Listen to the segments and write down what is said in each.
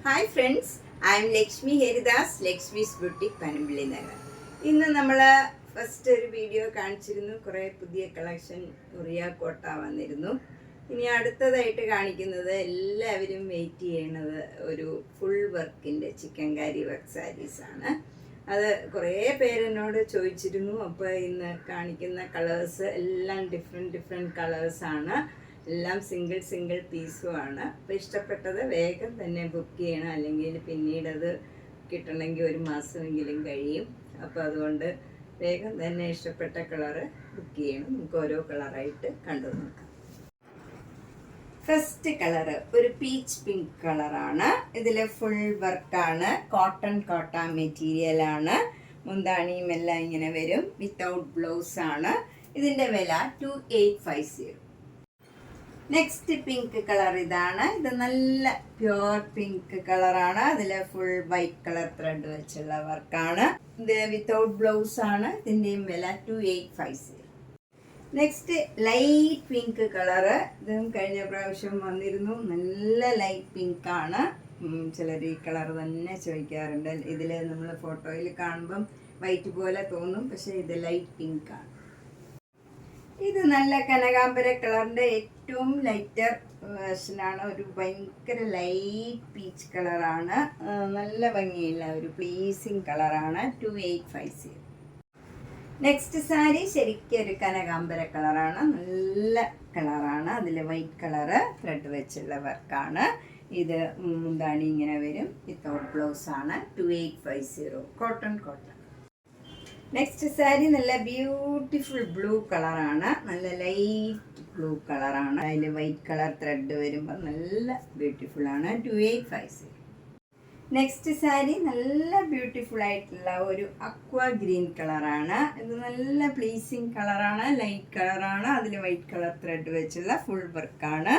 Hi friends, I M Lakshmi Haridas, Lakshmi's boutique Panampilly Nagar. ഇന്ന് നമ്മൾ first ഒരു വീഡിയോ കാണിച്ചിരുന്നു, കുറേ പുതിയ കളക്ഷൻ കൊറിയ കോട്ട വന്നിരുന്നു. ഇനി അടുത്തതായിട്ട് കാണിക്കുന്നത് എല്ലാവരും വെയിറ്റ് ചെയ്യണത് ഒരു ഫുൾ വർക്കിൻ്റെ ചിക്കൻകാരി വർക്ക് സാരീസാണ്. അത് കുറേ പേരെന്നോട് ചോദിച്ചിരുന്നു. അപ്പോൾ ഇന്ന് കാണിക്കുന്ന കളേഴ്സ് എല്ലാം ഡിഫറെൻറ്റ് കളേഴ്സാണ്. എല്ലാം സിംഗിൾ പീസുമാണ്. അപ്പോൾ ഇഷ്ടപ്പെട്ടത് വേഗം തന്നെ ബുക്ക് ചെയ്യണം, അല്ലെങ്കിൽ പിന്നീട് അത് കിട്ടണമെങ്കിൽ ഒരു മാസമെങ്കിലും കഴിയും. അപ്പോൾ അതുകൊണ്ട് വേഗം തന്നെ ഇഷ്ടപ്പെട്ട കളറ് ബുക്ക് ചെയ്യണം. നമുക്ക് ഓരോ കളറായിട്ട് കണ്ടു നോക്കാം. ഫസ്റ്റ് കളറ് ഒരു പീച്ച് പിങ്ക് കളറാണ്. ഇതിൽ ഫുൾ വർക്കാണ്, കോട്ട മെറ്റീരിയലാണ്. മുന്താണിയും എല്ലാം ഇങ്ങനെ വരും. വിത്തൗട്ട് ബ്ലൗസ് ആണ്. ഇതിൻ്റെ വില 2850. നെക്സ്റ്റ് പിങ്ക് കളർ ഇതാണ്. ഇത് നല്ല പ്യുവർ പിങ്ക് കളറാണ്. അതിൽ ഫുൾ വൈറ്റ് കളർ ത്രെഡ് വെച്ചുള്ള വർക്കാണ്. ഇത് വിത്തൗട്ട് ബ്ലൗസ് ആണ്. ഇതിൻ്റെയും വില 2850. Next light pink colour. ഇതും കഴിഞ്ഞ പ്രാവശ്യം വന്നിരുന്നു. നല്ല ലൈറ്റ് പിങ്ക് ആണ്. ചിലർ ഈ കളർ തന്നെ ചോദിക്കാറുണ്ട്. ഇതിൽ നമ്മൾ ഫോട്ടോയിൽ കാണുമ്പം വൈറ്റ് പോലെ തോന്നും, പക്ഷേ ഇത് ലൈറ്റ് പിങ്ക് ആണ്. ഇത് നല്ല കനകാംബര കളറിൻ്റെ ഏറ്റവും ലൈറ്റർ വേർഷനാണ്. ഒരു ഭയങ്കര ലൈറ്റ് പീച്ച് കളറാണ്. നല്ല ഭംഗിയുള്ള ഒരു പ്ലീസിങ് കളറാണ്. 2850. നെക്സ്റ്റ് സാരി ശരിക്കും ഒരു കനകാംബര കളറാണ്. നല്ല കളറാണ്. അതിൽ വൈറ്റ് കളറ് ത്രെഡ് വെച്ചുള്ള വർക്കാണ്. ഇത് മുന്താണി ഇങ്ങനെ വരും. വിത്തൗട്ട് ബ്ലൗസ് ആണ്. 2850. കോട്ടൺ. നെക്സ്റ്റ് സാരി നല്ല ബ്യൂട്ടിഫുൾ ബ്ലൂ കളറാണ്. നല്ല ലൈറ്റ് ബ്ലൂ കളറാണ്. അതിൽ വൈറ്റ് കളർ ത്രെഡ് വരുമ്പോൾ നല്ല ബ്യൂട്ടിഫുൾ ആണ്. 2850. നെക്സ്റ്റ് സാരി നല്ല ബ്യൂട്ടിഫുൾ ആയിട്ടുള്ള ഒരു അക്വ ഗ്രീൻ കളറാണ്. ഇത് നല്ല പ്ലീസിങ് കളറാണ്. ലൈറ്റ് കളറാണ്. അതിൽ വൈറ്റ് കളർ ത്രെഡ് വെച്ചുള്ള ഫുൾ വർക്കാണ്.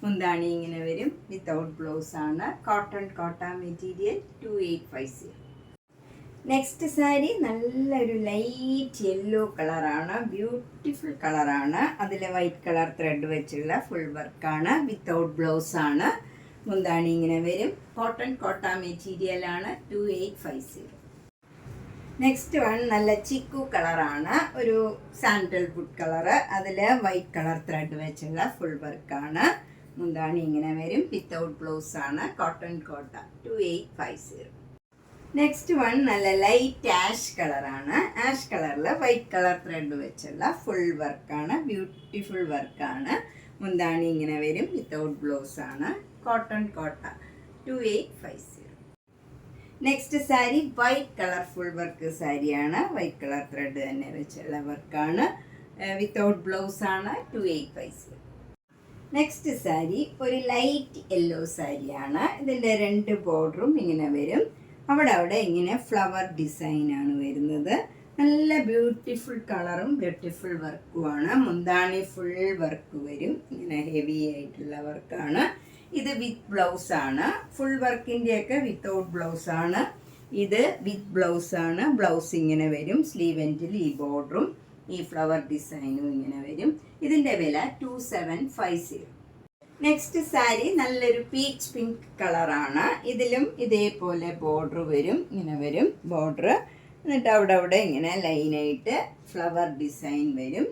മുന്താണി ഇങ്ങനെ വരും. വിത്തൗട്ട് ബ്ലൗസ് ആണ്. കോട്ട മെറ്റീരിയൽ. 2850. നെക്സ്റ്റ് സാരി നല്ലൊരു ലൈറ്റ് യെല്ലോ കളറാണ്. ബ്യൂട്ടിഫുൾ കളറാണ്. അതിൽ വൈറ്റ് കളർ ത്രെഡ് വെച്ചുള്ള ഫുൾ വർക്കാണ്. വിത്തൗട്ട് ബ്ലൗസ് ആണ്. മുന്താണി ഇങ്ങനെ വരും. കോട്ട മെറ്റീരിയലാണ്. 2850. നെക്സ്റ്റ് വൺ നല്ല ചിക്കു കളറാണ്. ഒരു സാൻഡൽവുഡ് കളറ്. അതിൽ വൈറ്റ് കളർ ത്രെഡ് വെച്ചുള്ള ഫുൾ വർക്കാണ്. മുന്താണി ഇങ്ങനെ വരും. വിത്തൗട്ട് ബ്ലൗസ് ആണ്. കോട്ട 2850. നെക്സ്റ്റ് വൺ നല്ല ലൈറ്റ് ആഷ് കളറാണ്. ആഷ് കളറിൽ വൈറ്റ് കളർ ത്രെഡ് വെച്ചുള്ള ഫുൾ വർക്കാണ്. ബ്യൂട്ടിഫുൾ വർക്കാണ്. മുന്താണി ഇങ്ങനെ വരും. വിത്തൗട്ട് ബ്ലൗസ് ആണ്. കോട്ട 2850. Next sari white colour full work സാരിയാണ്. വൈറ്റ് കളർ ത്രെഡ് തന്നെ വെച്ചുള്ള വർക്കാണ്. വിത്തൗട്ട് ബ്ലൗസ് ആണ്. 2850. നെക്സ്റ്റ് സാരി ഒരു ലൈറ്റ് യെല്ലോ സാരിയാണ്. ഇതിൻ്റെ 2 ബോർഡറും ഇങ്ങനെ വരും. അവിടെ ഇങ്ങനെ ഫ്ലവർ ഡിസൈനാണ് വരുന്നത്. നല്ല ബ്യൂട്ടിഫുൾ കളറും ബ്യൂട്ടിഫുൾ വർക്കുമാണ്. മുന്താണി ഫുൾ വർക്ക് വരും. ഇങ്ങനെ ഹെവി ആയിട്ടുള്ള വർക്കാണ്. ഇത് വിത്ത് ബ്ലൗസ് ആണ്. ഫുൾ വർക്കിൻ്റെയൊക്കെ വിത്തൗട്ട് ബ്ലൗസ് ആണ്. ഇത് വിത്ത് ബ്ലൗസ് ആണ്. ബ്ലൗസ് ഇങ്ങനെ വരും. സ്ലീവ് എൻഡിൽ ഈ ബോർഡറും ഈ ഫ്ലവർ ഡിസൈനും ഇങ്ങനെ വരും. ഇതിൻ്റെ വില 2750. നെക്സ്റ്റ് സാരി നല്ലൊരു പീച്ച് പിങ്ക് കളറാണ്. ഇതിലും ഇതേപോലെ ബോർഡർ വരും. ഇങ്ങനെ വരും ബോർഡർ. എന്നിട്ട് അവിടെ ഇങ്ങനെ ലൈനായിട്ട് ഫ്ലവർ ഡിസൈൻ വരും.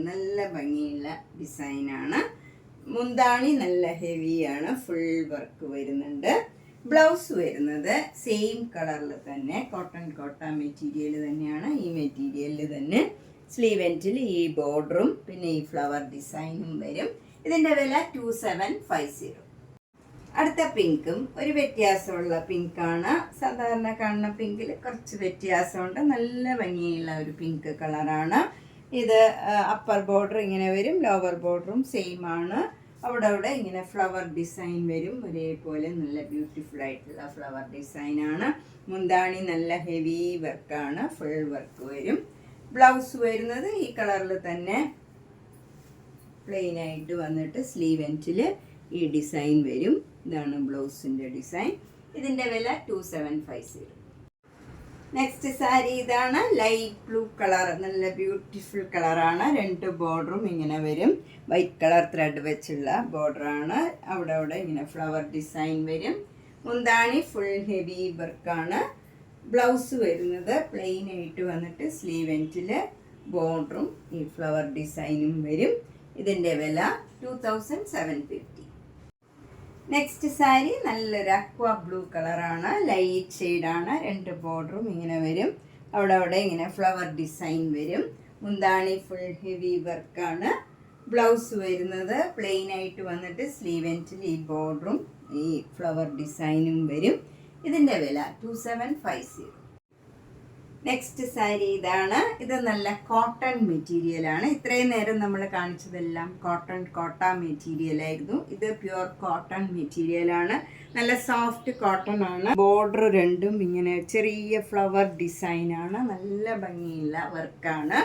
നല്ല ഭംഗിയുള്ള ഡിസൈനാണ്. മുന്താണി നല്ല ഹെവിയാണ്. ഫുൾ വർക്ക് വരുന്നുണ്ട്. ബ്ലൗസ് വരുന്നത് സെയിം കളറിൽ തന്നെ കോട്ട മെറ്റീരിയൽ തന്നെയാണ്. ഈ മെറ്റീരിയലിൽ തന്നെ സ്ലീവ് എൻഡിൽ ഈ ബോർഡറും പിന്നെ ഈ ഫ്ലവർ ഡിസൈനും വരും. ഇതിൻ്റെ വില 2750. അടുത്ത പിങ്കും ഒരു വ്യത്യാസമുള്ള പിങ്കാണ്. സാധാരണ കാണുന്ന പിങ്കിൽ കുറച്ച് വ്യത്യാസമുണ്ട്. നല്ല ഭംഗിയുള്ള ഒരു പിങ്ക് കളറാണ്. ഇത് അപ്പർ ബോർഡർ ഇങ്ങനെ വരും. ലോവർ ബോർഡറും സെയിം ആണ്. അവിടെ ഇങ്ങനെ ഫ്ലവർ ഡിസൈൻ വരും. ഒരേപോലെ നല്ല ബ്യൂട്ടിഫുൾ ആയിട്ടുള്ള ഫ്ലവർ ഡിസൈനാണ്. മുന്താണി നല്ല ഹെവി വർക്കാണ്. ഫുൾ വർക്ക് വരും. ബ്ലൗസ് വരുന്നത് ഈ കളറിൽ തന്നെ പ്ലെയിൻ ആയിട്ട് വന്നിട്ട് സ്ലീവ് എൻഡിൽ ഈ ഡിസൈൻ വരും. ഇതാണ് ബ്ലൗസിൻ്റെ ഡിസൈൻ. ഇതിൻ്റെ വില 2750. നെക്സ്റ്റ് സാരി ഇതാണ്. Light blue colour. നല്ല ബ്യൂട്ടിഫുൾ കളറാണ്. 2 ബോർഡറും ഇങ്ങനെ വരും. വൈറ്റ് കളർ ത്രെഡ് വെച്ചുള്ള ബോർഡറാണ്. അവിടെ ഇങ്ങനെ ഫ്ലവർ ഡിസൈൻ വരും. മുന്താണി ഫുൾ ഹെവി വർക്കാണ്. ബ്ലൗസ് വരുന്നത് പ്ലെയിൻ ആയിട്ട് വന്നിട്ട് സ്ലീവ് എൻഡിൽ ബോർഡറും ഈ ഫ്ലവർ ഡിസൈനും വരും. ഇതിൻ്റെ വില 2750. നെക്സ്റ്റ് സാരി നല്ലൊരു അക്വ ബ്ലൂ കളറാണ്, ലൈറ്റ് ഷെയ്ഡാണ്. 2 ബോർഡറും ഇങ്ങനെ വരും, അവിടെ ഇങ്ങനെ ഫ്ലവർ ഡിസൈൻ വരും. മുന്താണി ഫുൾ ഹെവി വർക്കാണ്. ബ്ലൗസ് വരുന്നത് പ്ലെയിൻ ആയിട്ട് വന്നിട്ട് സ്ലീവ് എൻഡിൽ ഈ ബോർഡറും ഈ ഫ്ലവർ ഡിസൈനും വരും. ഇതിൻ്റെ വില 2750. നെക്സ്റ്റ് സാരി ഇതാണ്. ഇത് നല്ല കോട്ടൺ മെറ്റീരിയലാണ്. ഇത്രയും നേരം നമ്മൾ കാണിച്ചതെല്ലാം കോട്ട മെറ്റീരിയൽ ആയിരുന്നു. ഇത് പ്യുവർ കോട്ടൺ മെറ്റീരിയലാണ്. നല്ല സോഫ്റ്റ് കോട്ടൺ ആണ്. ബോർഡർ രണ്ടും ഇങ്ങനെ ചെറിയ ഫ്ലവർ ഡിസൈനാണ്. നല്ല ഭംഗിയുള്ള വർക്കാണ്.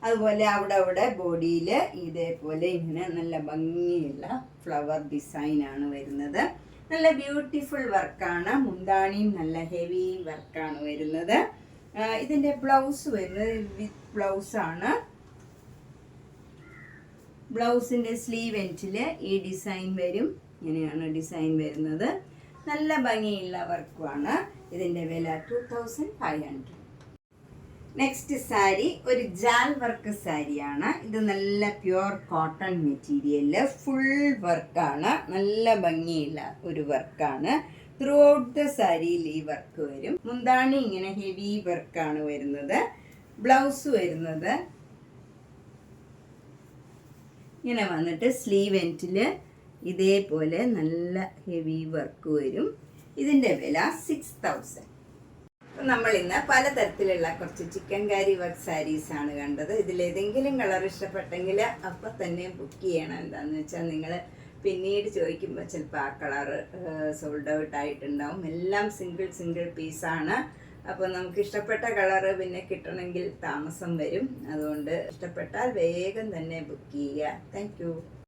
അതുപോലെ അവിടെ ബോഡിയിൽ ഇതേപോലെ ഇങ്ങനെ നല്ല ഭംഗിയുള്ള ഫ്ലവർ ഡിസൈനാണ് വരുന്നത്. നല്ല ബ്യൂട്ടിഫുൾ വർക്കാണ്. മുന്താണിയും നല്ല ഹെവി വർക്കാണ് വരുന്നത്. ഇതിൻ്റെ ബ്ലൗസ് വരുന്നത് വിത്ത് ബ്ലൗസാണ്. ബ്ലൗസിൻ്റെ സ്ലീവ് എൻഡിൽ ഈ ഡിസൈൻ വരും. ഇങ്ങനെയാണ് ഡിസൈൻ വരുന്നത്. നല്ല ഭംഗിയുള്ള വർക്കുമാണ്. ഇതിൻ്റെ വില 2500. നെക്സ്റ്റ് സാരി ഒരു ജാൽ വർക്ക് സാരിയാണ്. ഇത് നല്ല പ്യുവർ കോട്ടൺ മെറ്റീരിയലിൽ ഫുൾ വർക്കാണ്. നല്ല ഭംഗിയുള്ള ഒരു വർക്കാണ്. ത്രൂ ഔട്ട് ദ സാരിയിൽ ഈ വർക്ക് വരും. മുന്താണി ഇങ്ങനെ ഹെവി വർക്കാണ് വരുന്നത്. ബ്ലൗസ് വരുന്നത് ഇങ്ങനെ വന്നിട്ട് സ്ലീവ് എൻഡിൽ ഇതേപോലെ നല്ല ഹെവി വർക്ക് വരും. ഇതിൻ്റെ വില 6000. നമ്മൾ ഇന്ന് പലതരത്തിലുള്ള കുറച്ച് ചിക്കൻ കാരി വർക്ക് സാരീസാണ് കണ്ടത്. ഇതിലേതെങ്കിലും കളർ ഇഷ്ടപ്പെട്ടെങ്കിൽ അപ്പം തന്നെ ബുക്ക് ചെയ്യണം. എന്താണെന്ന് വെച്ചാൽ നിങ്ങൾ പിന്നീട് ചോദിക്കുമ്പോൾ ചിലപ്പോൾ ആ കളർ സോൾഡ് ഔട്ട് ആയിട്ടുണ്ടാവും. എല്ലാം സിംഗിൾ പീസാണ്. അപ്പോൾ നമുക്ക് ഇഷ്ടപ്പെട്ട കളറ് പിന്നെ കിട്ടണമെങ്കിൽ താമസം വരും. അതുകൊണ്ട് ഇഷ്ടപ്പെട്ടാൽ വേഗം തന്നെ ബുക്ക് ചെയ്യുക. Thank you.